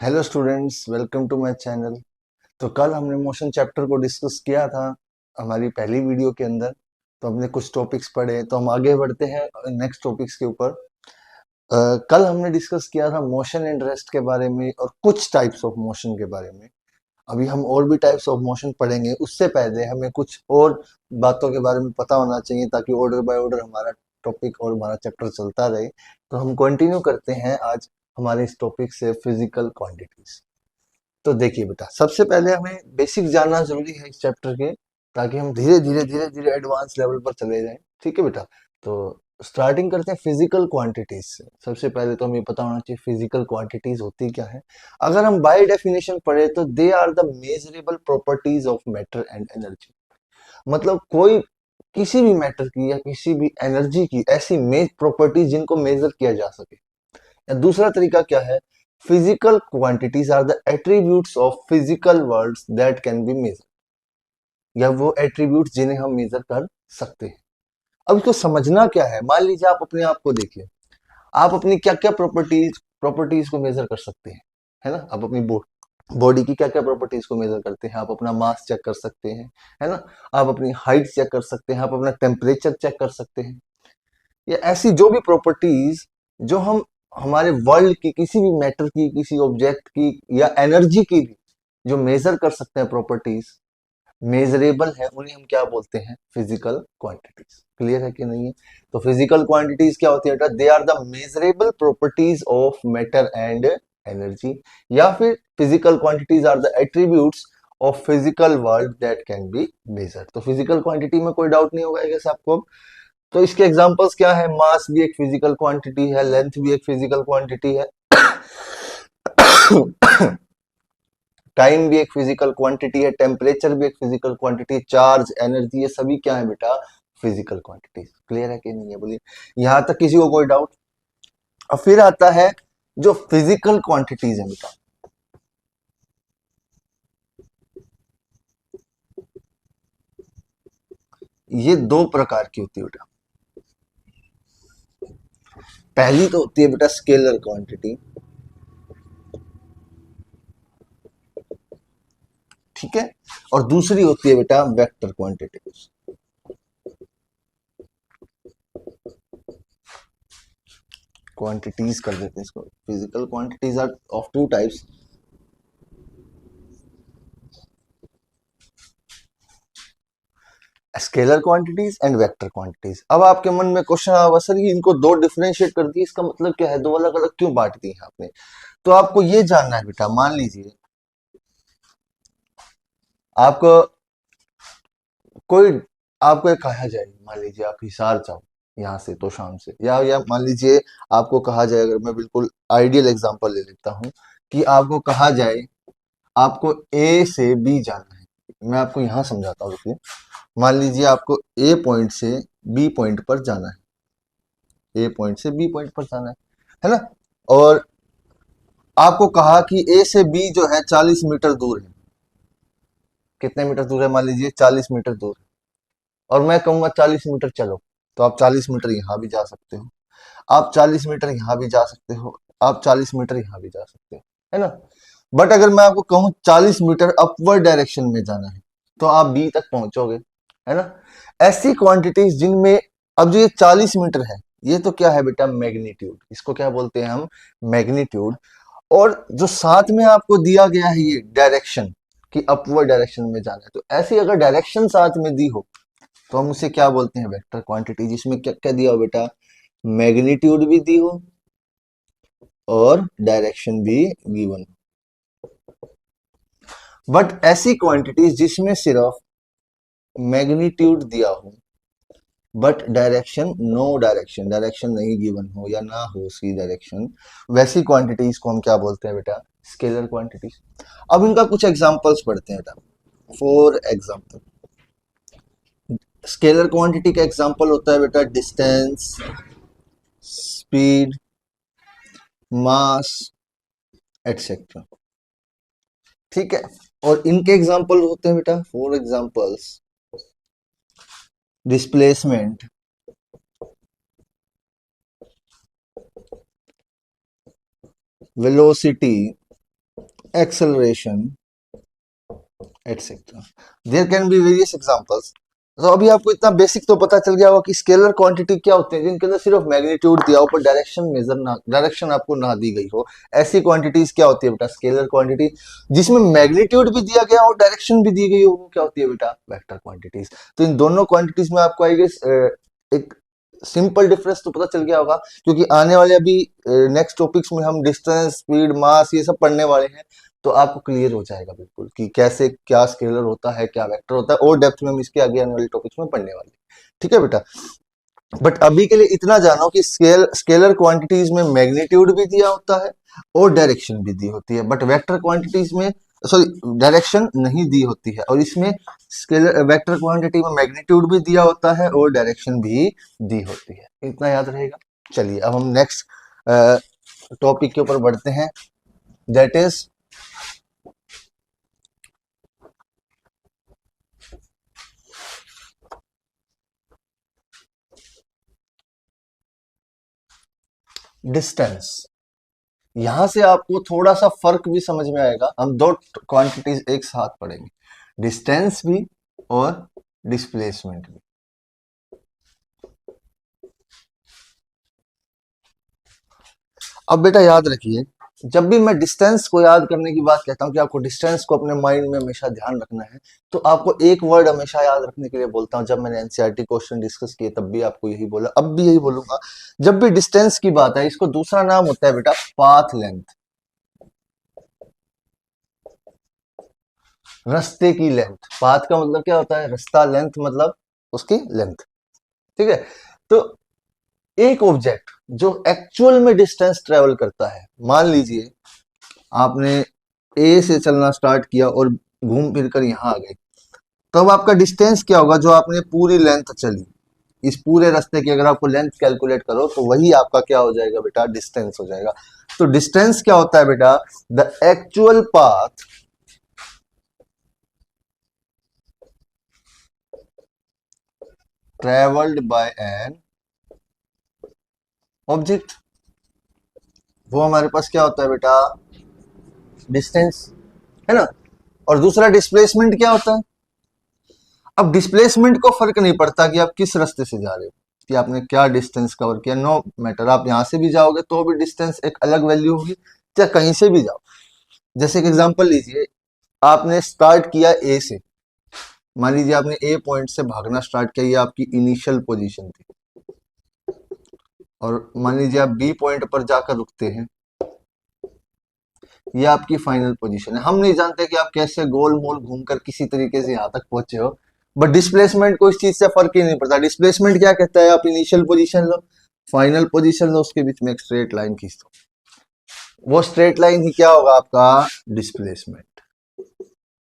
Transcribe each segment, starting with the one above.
Hello students, welcome to my channel. तो कल हमने मोशन चैप्टर को डिस्कस किया था हमारी पहली वीडियो के अंदर। तो हमने कुछ टॉपिक्स पढ़े, तो हम आगे बढ़ते हैं नेक्स्ट टॉपिक्स के ऊपर। कल हमने डिस्कस किया था मोशन एंड रेस्ट के बारे में और कुछ टाइप्स ऑफ मोशन के बारे में। अभी हम और भी टाइप्स ऑफ मोशन पढ़ेंगे, उससे पहले हमें कुछ और बातों के बारे में पता होना चाहिए ताकि ऑर्डर बाय ऑर्डर हमारा टॉपिक और हमारा चैप्टर चलता रहे। तो हम कंटिन्यू करते हैं आज हमारे इस टॉपिक से, फिजिकल क्वांटिटीज। तो देखिए बेटा, सबसे पहले हमें बेसिक जानना जरूरी है इस चैप्टर के, ताकि हम धीरे धीरे एडवांस लेवल पर चले जाएं। ठीक है बेटा। तो स्टार्टिंग करते हैं फिजिकल क्वांटिटीज से। सबसे पहले तो हमें पता होना चाहिए फिजिकल क्वांटिटीज होती क्या है। अगर हम बाय डेफिनेशन पढ़े तो they are the measurable properties of matter and energy. मतलब कोई किसी भी मैटर की या किसी भी एनर्जी की ऐसी मेज प्रॉपर्टीज जिनको मेजर किया जा सके। या दूसरा तरीका क्या है, physical quantities are the attributes of physical worlds that can be measure. या वो एट्रीब्यूट्स जिन्हें हम मेजर कर सकते हैं। अब इसको समझना क्या है, मान लीजिए आप अपने आप को देखिए, आप अपनी क्या क्या प्रॉपर्टीज प्रॉपर्टीज को मेजर कर सकते हैं, है ना। आप अपनी बॉडी की क्या क्या प्रॉपर्टीज को मेजर करते हैं। आप अपना मास चेक कर सकते हैं, है ना। आप अपनी हाइट चेक कर सकते हैं, आप अपना टेम्परेचर चेक कर सकते हैं। या ऐसी जो भी प्रॉपर्टीज जो हम हमारे वर्ल्ड की, किसी भी मैटर की, किसी ऑब्जेक्ट की या एनर्जी की भी जो मेजर कर सकते हैं, प्रॉपर्टीज मेजरेबल है, उन्हें हम क्या बोलते हैं, फिजिकल क्वांटिटीज। क्लियर है कि नहीं है। तो फिजिकल क्वांटिटीज क्या होती है बेटा, they are the measurable properties of matter and energy. या फिर physical quantities are the attributes of physical world that can be measure. तो फिजिकल क्वांटिटी में कोई डाउट नहीं होगा कैसे आपको। तो इसके एग्जांपल्स क्या है, मास भी एक फिजिकल क्वांटिटी है, लेंथ भी एक फिजिकल क्वांटिटी है, टाइम भी एक फिजिकल क्वांटिटी है, टेम्परेचर भी एक फिजिकल क्वांटिटी है, चार्ज, एनर्जी, ये सभी क्या है बेटा, फिजिकल क्वांटिटीज। क्लियर है कि नहीं है, बोलिए। यहां तक किसी को कोई डाउट। और फिर आता है जो फिजिकल क्वांटिटीज है बेटा, ये दो प्रकार की होती है बेटा। पहली तो होती है बेटा स्केलर क्वांटिटी, ठीक है। और दूसरी होती है बेटा वेक्टर क्वांटिटी। क्वांटिटीज कर देते हैं इसको। Physical quantities are of two types, scalar quantities and vector quantities. अब आपके मन में क्वेश्चन आएगा, सर ये इनको दो डिफरेंशिएट कर दिए, इसका मतलब क्या है, दो अलग अलग क्यों बांट दी है आपने। तो आपको ये जानना है बेटा, मान लीजिए आपको कोई, आपको ये कहा जाए, मान लीजिए आप हिसार जाओ यहाँ से तो शाम से, या मान लीजिए आपको कहा जाए, अगर मैं बिल्कुल आइडियल एग्जांपल ले लेता हूँ, कि आपको कहा जाए आपको ए से बी जाना है। मैं आपको यहाँ समझाता हूँ, रुकिए। मान लीजिए आपको ए पॉइंट से बी पॉइंट पर जाना है, ए पॉइंट से बी पॉइंट पर जाना है ना। और आपको कहा कि ए से बी जो है 40 मीटर दूर है। कितने मीटर दूर है, मान लीजिए 40 मीटर दूर है। और मैं कहूंगा 40 मीटर चलो, तो आप 40 मीटर यहाँ भी जा सकते हो, आप 40 मीटर यहाँ भी जा सकते हो, आप 40 मीटर यहाँ भी जा सकते हो, है ना। बट अगर मैं आपको कहूँ 40 मीटर अपवर्ड डायरेक्शन में जाना है, तो आप बी तक पहुंचोगे, है ना। ऐसी क्वांटिटीज जिनमें, अब जो ये 40 मीटर है, ये तो क्या है बेटा, मैग्नीट्यूड। इसको क्या बोलते हैं हम, मैग्नीट्यूड। और जो साथ में आपको दिया गया है ये डायरेक्शन, कि अपवर्ड डायरेक्शन में जाना है, तो ऐसी अगर डायरेक्शन साथ में दी हो तो हम उसे क्या बोलते हैं, वेक्टर क्वांटिटी। जिसमें क्या क्या दिया हो बेटा, मैग्नीट्यूड भी दी हो और डायरेक्शन भी गिवन। बट ऐसी क्वांटिटीज जिसमें सिर्फ मैग्नीट्यूड दिया हो but direction, no direction, direction नहीं गिवन हो या ना हो उसकी डायरेक्शन, वैसी क्वांटिटीज को हम क्या बोलते हैं बेटा, स्केलर क्वांटिटीज। अब इनका कुछ एग्जांपल्स पढ़ते हैं बेटा। फॉर एग्जांपल, स्केलर क्वांटिटी का एग्जांपल होता है बेटा डिस्टेंस, स्पीड, मास, एटसेट्रा। ठीक है। और इनके एग्जांपल होते हैं बेटा, for examples, displacement, velocity, acceleration, etc. There can be various examples. तो अभी आपको इतना बेसिक तो पता चल गया होगा कि स्केलर क्वांटिटी क्या होते हैं, जिनके अंदर सिर्फ मैग्नीट्यूड दिया हो पर डायरेक्शन आपको ना दी गई हो। ऐसी क्वांटिटीज क्या होती है बेटा? Scalar quantity. जिसमें मैग्नीट्यूड भी दिया गया और डायरेक्शन भी दी गई हो, वो क्या होती है बेटा? Vector quantities. तो इन दोनों क्वांटिटीज में आपको आई गेस एक सिंपल डिफरेंस तो पता चल गया होगा, क्योंकि आने वाले अभी नेक्स्ट टॉपिक्स में हम डिस्टेंस, स्पीड, मास ये सब पढ़ने वाले हैं। तो आपको क्लियर हो जाएगा बिल्कुल कि कैसे क्या स्केलर होता है, क्या वेक्टर होता है, और डेप्थ में हम इसके आगे आने वाले टॉपिक्स में पढ़ने वाले हैं। ठीक है बेटा। बट अभी के लिए इतना जानो कि स्केलर क्वांटिटीज में मैग्नीट्यूड भी दिया होता है और डायरेक्शन भी दी होती है, बट वेक्टर क्वांटिटीज में सॉरी डायरेक्शन नहीं दी होती है। और इसमें स्केलर वेक्टर क्वांटिटी में मैग्नीट्यूड भी दिया होता है और डायरेक्शन भी दी होती है। इतना याद रहेगा। चलिए अब हम नेक्स्ट टॉपिक के ऊपर बढ़ते हैं, दैट इज डिस्टेंस। यहां से आपको थोड़ा सा फर्क भी समझ में आएगा। हम दो क्वांटिटीज एक साथ पढ़ेंगे, डिस्टेंस भी और डिस्प्लेसमेंट भी। अब बेटा याद रखिए, जब भी मैं डिस्टेंस को याद करने की बात कहता हूं कि आपको डिस्टेंस को अपने माइंड में हमेशा ध्यान रखना है, तो आपको एक वर्ड हमेशा याद रखने के लिए बोलता हूं। जब मैंने एनसीईआरटी क्वेश्चन डिस्कस किए तब भी आपको यही बोला, अब भी यही बोलूंगा। जब भी डिस्टेंस की बात है, इसको दूसरा नाम होता है बेटा पाथ लेंथ, रास्ते की लेंथ। पाथ का मतलब क्या होता है? रास्ता, लेंथ मतलब उसकी लेंथ। ठीक है। तो एक ऑब्जेक्ट जो एक्चुअल में डिस्टेंस ट्रेवल करता है, मान लीजिए आपने ए से चलना स्टार्ट किया और घूम फिर कर यहां आ गए, तब आपका डिस्टेंस क्या होगा? जो आपने पूरी लेंथ चली, इस पूरे रास्ते की अगर आपको लेंथ कैलकुलेट करो तो वही आपका क्या हो जाएगा बेटा? डिस्टेंस हो जाएगा। तो डिस्टेंस क्या होता है बेटा? The actual path travelled by an object. वो हमारे पास क्या होता है बेटा? डिस्टेंस, है ना। और दूसरा डिस्प्लेसमेंट क्या होता है? अब डिस्प्लेसमेंट को फर्क नहीं पड़ता कि आप किस रास्ते से जा रहे हो, कि आपने क्या डिस्टेंस कवर किया, नो मैटर। आप यहां से भी जाओगे तो भी डिस्टेंस एक अलग वैल्यू होगी, चाहे कहीं से भी जाओ। जैसे एक एग्जांपल लीजिए, आपने स्टार्ट किया ए से, मान लीजिए आपने ए पॉइंट से भागना स्टार्ट किया, ये आपकी इनिशियल पोजीशन थी, और मान लीजिए आप बी पॉइंट पर जाकर रुकते हैं, ये आपकी फाइनल पोजीशन है। हम नहीं जानते कि आप कैसे गोल मोल घूमकर किसी तरीके से यहां तक पहुंचे हो, बट डिस्प्लेसमेंट को इस चीज से फर्क ही नहीं पड़ता। डिस्प्लेसमेंट क्या कहता है? आप इनिशियल पोजीशन लो, फाइनल पोजीशन लो, उसके बीच में एक स्ट्रेट लाइन खींच दो, वो स्ट्रेट लाइन ही क्या होगा? आपका डिस्प्लेसमेंट।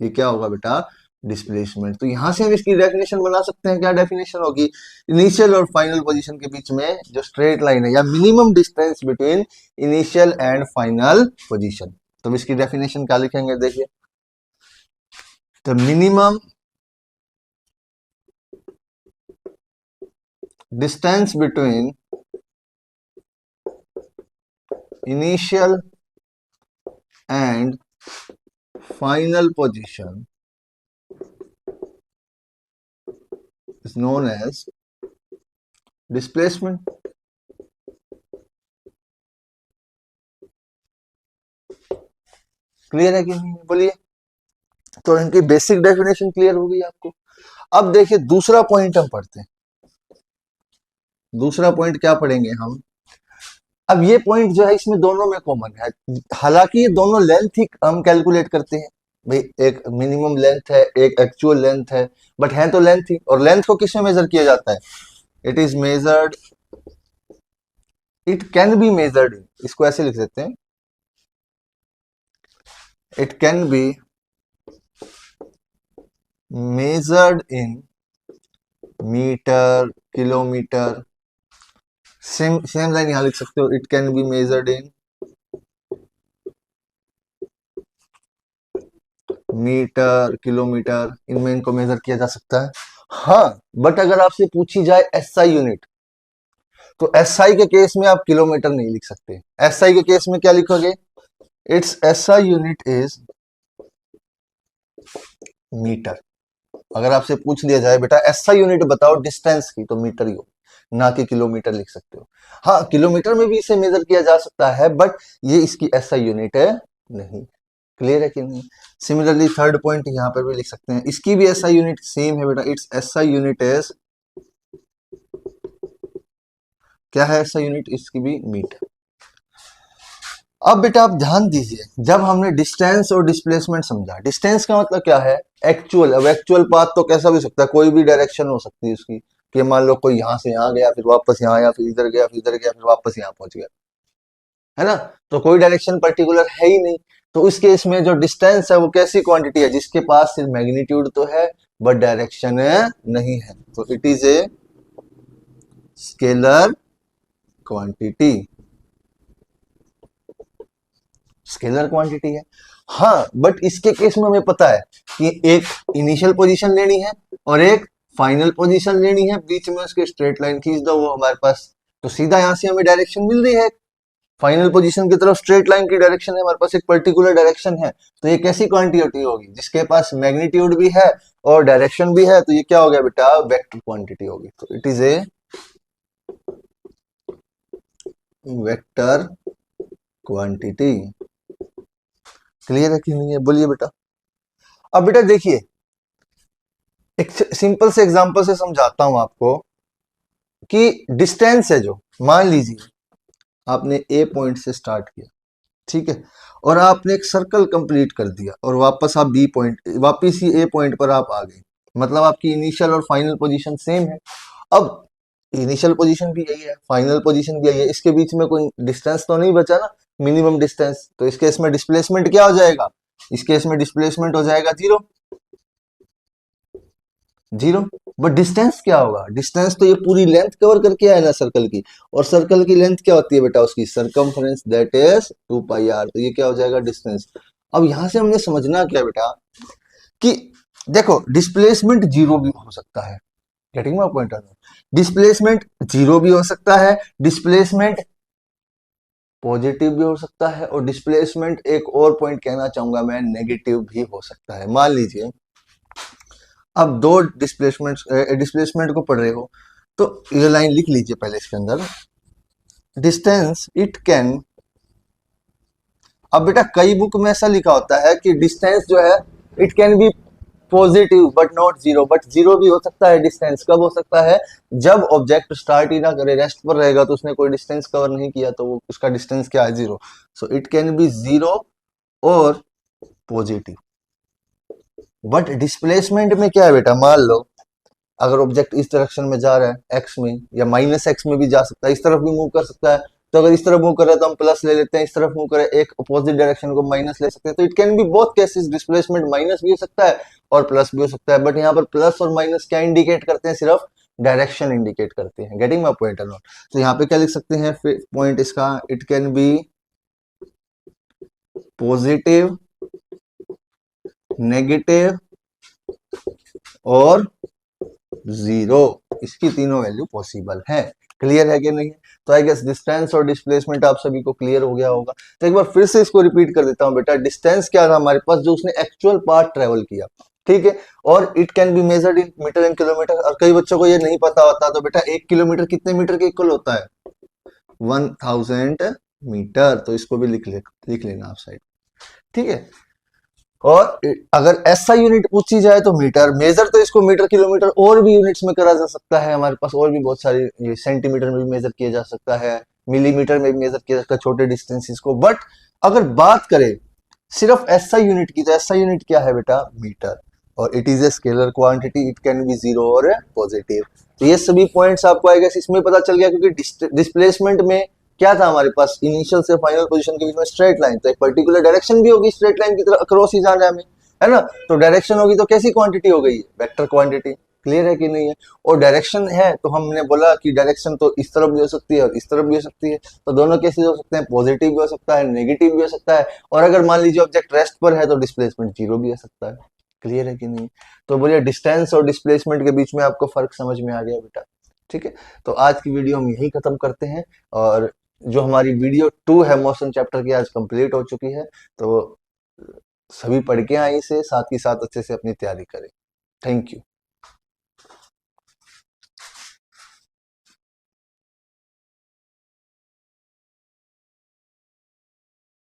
ये क्या होगा बेटा? डिस्प्लेसमेंट। तो यहां से हम इसकी डेफिनेशन बना सकते हैं। क्या डेफिनेशन होगी? इनिशियल और फाइनल पोजीशन के बीच में जो स्ट्रेट लाइन है, या minimum distance between initial and final position. तो इसकी डेफिनेशन क्या लिखेंगे? देखिए, the minimum distance between initial and final position is known as displacement. Clear है कि नहीं? बोलिए। तो इनकी बेसिक डेफिनेशन क्लियर हो गई आपको। अब देखिए दूसरा पॉइंट हम पढ़ते हैं। दूसरा पॉइंट क्या पढ़ेंगे हम? अब ये पॉइंट जो है इसमें दोनों में कॉमन है, हालांकि ये दोनों लेंथ ही हम कैलकुलेट करते हैं। भाई एक मिनिमम लेंथ है, एक एक्चुअल लेंथ है, बट है तो लेंथ ही। और लेंथ को किसमें मेजर किया जाता है? It is measured, it can be measured in, इसको ऐसे लिख सकते हैं, it can be measured in metre, kilometre. Same same line यहां लिख सकते हो, it can be measured in metre, kilometre, इनमें इनको मेजर किया जा सकता है। हाँ, बट अगर आपसे पूछी जाए एसआई यूनिट, तो एसआई के केस में आप किलोमीटर नहीं लिख सकते। एसआई के केस में क्या लिखोगे? Its SI unit is metre. अगर आपसे पूछ लिया जाए बेटा एसआई यूनिट बताओ डिस्टेंस की, तो मीटर ही हो, ना कि किलोमीटर लिख सकते हो। हाँ, किलोमीटर में भी इसे मेजर किया जा सकता है, बट ये इसकी एसआई यूनिट है नहीं। क्लियर है कि नहीं? सिमिलरली थर्ड पॉइंट यहाँ पर भी लिख सकते हैं, इसकी भी एसआई यूनिट सेम है बेटा, इट्स एसआई यूनिट इज, क्या है एसआई यूनिट इसकी भी? मीटर। अब बेटा आप ध्यान दीजिए, जब हमने डिस्टेंस और डिस्प्लेसमेंट समझा, डिस्टेंस का मतलब क्या है? एक्चुअल। अब एक्चुअल पाथ तो कैसा भी हो सकता है, कोई भी डायरेक्शन हो सकती है उसकी, कि मान लो कोई यहाँ से यहाँ गया, फिर वापस यहाँ आया, फिर इधर गया, फिर इधर गया, फिर वापस यहाँ पहुंच गया, है ना? तो कोई डायरेक्शन पर्टिकुलर है ही नहीं। तो उस केस में जो डिस्टेंस है वो कैसी क्वांटिटी है? जिसके पास सिर्फ मैग्नीट्यूड तो है बट डायरेक्शन नहीं है, तो it is a scalar quantity. Scalar quantity है। हाँ, बट इसके केस में हमें पता है कि एक इनिशियल पोजीशन लेनी है और एक फाइनल पोजीशन लेनी है, बीच में उसके स्ट्रेट लाइन खींच दो, वो हमारे पास तो सीधा यहां से हमें डायरेक्शन मिल रही है। फाइनल पोजीशन की तरफ स्ट्रेट लाइन की डायरेक्शन है, हमारे पास एक पर्टिकुलर डायरेक्शन है। तो ये कैसी क्वांटिटी होगी? जिसके पास मैग्नीट्यूड भी है और डायरेक्शन भी है, तो ये क्या हो गया बेटा? वेक्टर क्वांटिटी होगी। तो it is a vector quantity. Clear है कि नहीं है? बोलिए बेटा। अब बेटा देखिए, एक सिंपल से एग्जांपल से समझाता हूं आपको कि डिस्टेंस है जो, मान लीजिए आपने ए पॉइंट से स्टार्ट किया, ठीक है, और आपने एक सर्कल कंप्लीट कर दिया और वापस आप बी पॉइंट, वापस ही ए पॉइंट पर आप आ गए, मतलब आपकी इनिशियल और फाइनल पोजीशन सेम है। अब इनिशियल पोजीशन भी यही है, फाइनल पोजीशन भी यही है, इसके बीच में कोई डिस्टेंस तो नहीं बचा ना, मिनिमम डिस्टेंस। तो इस केस में डिस्प्लेसमेंट क्या हो जाएगा? इस केस में डिस्प्लेसमेंट हो जाएगा जीरो। जीरो। बट डिस्टेंस क्या होगा? डिस्टेंस तो ये पूरी लेंथ कवर करके आया ना सर्कल की, और सर्कल की लेंथ क्या होती है बेटा? उसकी circumference, that is 2 pi r. तो ये क्या हो जाएगा? डिस्टेंस। अब यहां से हमने समझना क्या बेटा कि देखो डिस्प्लेसमेंट जीरो भी हो सकता है, getting my point? Displacement zero भी हो सकता है, डिस्प्लेसमेंट पॉजिटिव भी हो सकता है, और डिस्प्लेसमेंट एक और पॉइंट कहना चाहूंगा मैं, नेगेटिव भी हो सकता है। मान लीजिए अब दो डिस्प्लेसमेंट को पढ़ रहे हो, तो ये लाइन लिख लीजिए पहले इसके अंदर, डिस्टेंस इट कैन। अब बेटा कई बुक में ऐसा लिखा होता है कि डिस्टेंस जो है it can B positive but not zero, but zero भी हो सकता है। डिस्टेंस कब हो सकता है? जब ऑब्जेक्ट स्टार्ट ही ना करे, रेस्ट पर रहेगा, तो उसने कोई डिस्टेंस कवर नहीं किया, तो वो उसका डिस्टेंस क्या है? Zero. So it can B zero और पॉजिटिव। बट डिस्प्लेसमेंट में क्या है बेटा? मान लो अगर ऑब्जेक्ट इस डायरेक्शन में जा रहा है एक्स में, या माइनस एक्स में भी जा सकता है, इस तरफ भी मूव कर सकता है। तो अगर इस तरफ मूव कर रहा है तो हम प्लस ले लेते हैं, इस तरफ मूव करे एक अपोजिट डायरेक्शन को माइनस ले सकते हैं। तो it can B both cases, displacement minus भी हो सकता है और प्लस भी हो सकता है। बट यहाँ पर प्लस और माइनस क्या इंडिकेट करते हैं? सिर्फ डायरेक्शन इंडिकेट करते हैं। गेटिंग माय पॉइंट और नॉट? तो यहाँ पे क्या लिख सकते हैं पॉइंट इसका? It can B positive, negative और जीरो। इसकी तीनों वैल्यू पॉसिबल है। क्लियर है कि नहीं? तो आई गेस डिस्टेंस और डिस्प्लेसमेंट आप सभी को क्लियर हो गया होगा। तो एक बार फिर से इसको रिपीट कर देता हूं बेटा। डिस्टेंस क्या था हमारे पास? जो उसने एक्चुअल पाथ ट्रेवल किया, ठीक है, और it can be measured in metre and kilometre. और कई बच्चों को ये नहीं पता होता, तो बेटा 1 किलोमीटर कितने मीटर के इक्वल होता है? 1000 मीटर। तो इसको भी लिख लेना आप साइड, ठीक है। और अगर ऐसा यूनिट पूछी जाए तो मीटर। मेजर तो इसको मीटर, किलोमीटर और भी यूनिट्स में करा जा सकता है, हमारे पास और भी बहुत सारे, सेंटीमीटर में भी मेजर किया जा सकता है, मिलीमीटर में भी मेजर किया जा सकता है, छोटे डिस्टेंसेस को। बट अगर बात करें सिर्फ ऐसा यूनिट की, तो ऐसा यूनिट क्या है बेटा? मीटर। और it is a scalar quantity, it can B zero और पॉजिटिव। तो ये सभी पॉइंट्स आपको आएगा इसमें पता चल गया, क्योंकि डिस्प्लेसमेंट में क्या था हमारे पास? इनिशियल से फाइनल पोजीशन के बीच में स्ट्रेट लाइन, तो एक पर्टिकुलर डायरेक्शन भी होगी स्ट्रेट लाइन की तरफ अक्रॉस ही जाना है हमें, है ना? तो डायरेक्शन होगी तो कैसी क्वांटिटी हो गई? Vector quantity. क्लियर है कि नहीं है? और डायरेक्शन है तो हमने बोला कि डायरेक्शन तो इस तरफ भी हो सकती है और इस तरफ भी हो सकती है। तो दोनों केसेस हो सकते हैं, पॉजिटिव भी हो सकता है, नेगेटिव भी हो सकता है। और अगर मान लीजिए ऑब्जेक्ट रेस्ट पर है तो डिस्प्लेसमेंट जीरो भी हो सकता है। क्लियर है कि नहीं? तो बोलिए डिस्टेंस और डिस्प्लेसमेंट के बीच में आपको फर्क समझ में आ गया बेटा? ठीक है, तो आज की वीडियो हम यही खत्म करते हैं। और जो हमारी वीडियो 2 है मोशन चैप्टर की, आज कंप्लीट हो चुकी है। तो सभी पढ़ के आए इसे, साथ ही साथ अच्छे से अपनी तैयारी करें। Thank you.